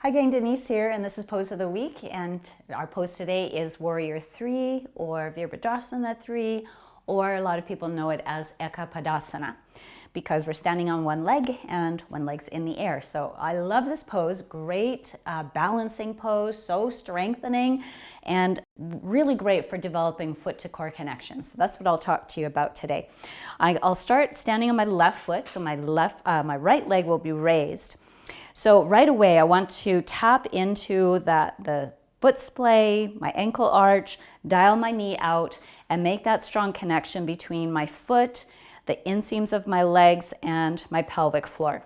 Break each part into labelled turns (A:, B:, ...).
A: Hi gang, Denise here, and this is Pose of the Week, and our pose today is Warrior 3 or Virabhadrasana 3, or a lot of people know it as Eka Padasana, because we're standing on one leg and one leg's in the air. So I love this pose, great balancing pose, so strengthening, and really great for developing foot to core connection. So that's what I'll talk to you about today. I'll start standing on my left foot, so my right leg will be raised. So right away, I want to tap into the foot splay, my ankle arch, dial my knee out, and make that strong connection between my foot, the inseams of my legs, and my pelvic floor.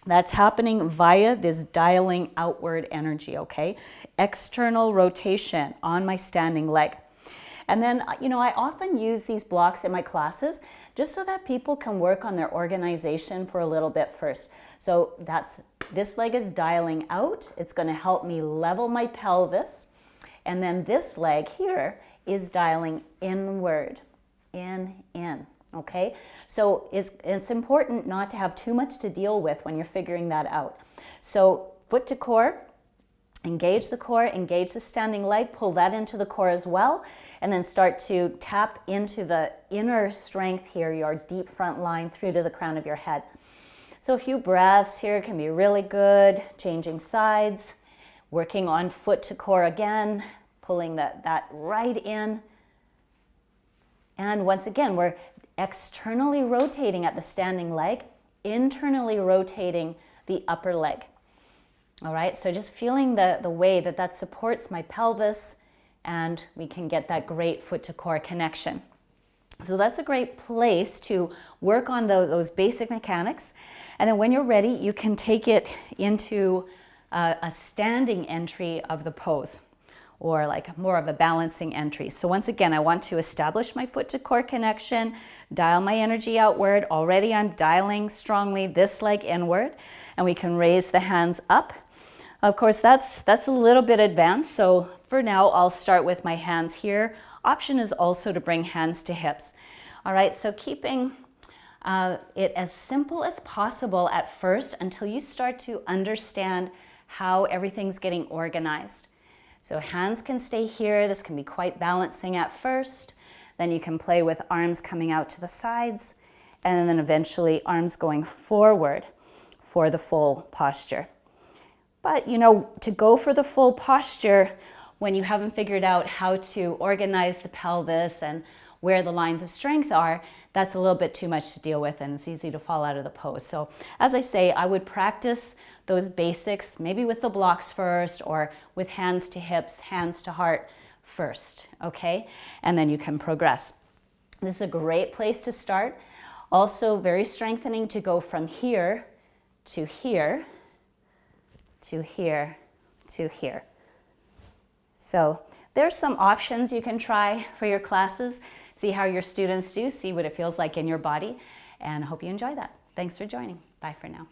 A: That's happening via this dialing outward energy, okay? External rotation on my standing leg. And then, I often use these blocks in my classes just so that people can work on their organization for a little bit first. So this leg is dialing out. It's going to help me level my pelvis. And then this leg here is dialing inward, in, okay? So it's important not to have too much to deal with when you're figuring that out. So foot to core, engage the standing leg, pull that into the core as well, and then start to tap into the inner strength here, your deep front line through to the crown of your head. So a few breaths here can be really good, changing sides, working on foot to core again, pulling that right in. And once again, we're externally rotating at the standing leg, internally rotating the upper leg. All right, so just feeling the way that supports my pelvis, and we can get that great foot to core connection. So that's a great place to work on those basic mechanics. And then when you're ready, you can take it into a standing entry of the pose, or like more of a balancing entry. So once again, I want to establish my foot to core connection, dial my energy outward. Already I'm dialing strongly this leg inward, and we can raise the hands up. Of course, that's a little bit advanced, so for now I'll start with my hands here. Option is also to bring hands to hips. All right, so keeping it as simple as possible at first until you start to understand how everything's getting organized. So hands can stay here. This can be quite balancing at first. Then you can play with arms coming out to the sides, and then eventually arms going forward for the full posture. But, to go for the full posture when you haven't figured out how to organize the pelvis and where the lines of strength are, that's a little bit too much to deal with, and it's easy to fall out of the pose. So as I say, I would practice those basics, maybe with the blocks first, or with hands to hips, hands to heart first, okay? And then you can progress. This is a great place to start. Also very strengthening to go from here to here, to here, to here. So there's some options you can try for your classes. See how your students do, see what it feels like in your body, and I hope you enjoy that. Thanks for joining. Bye for now.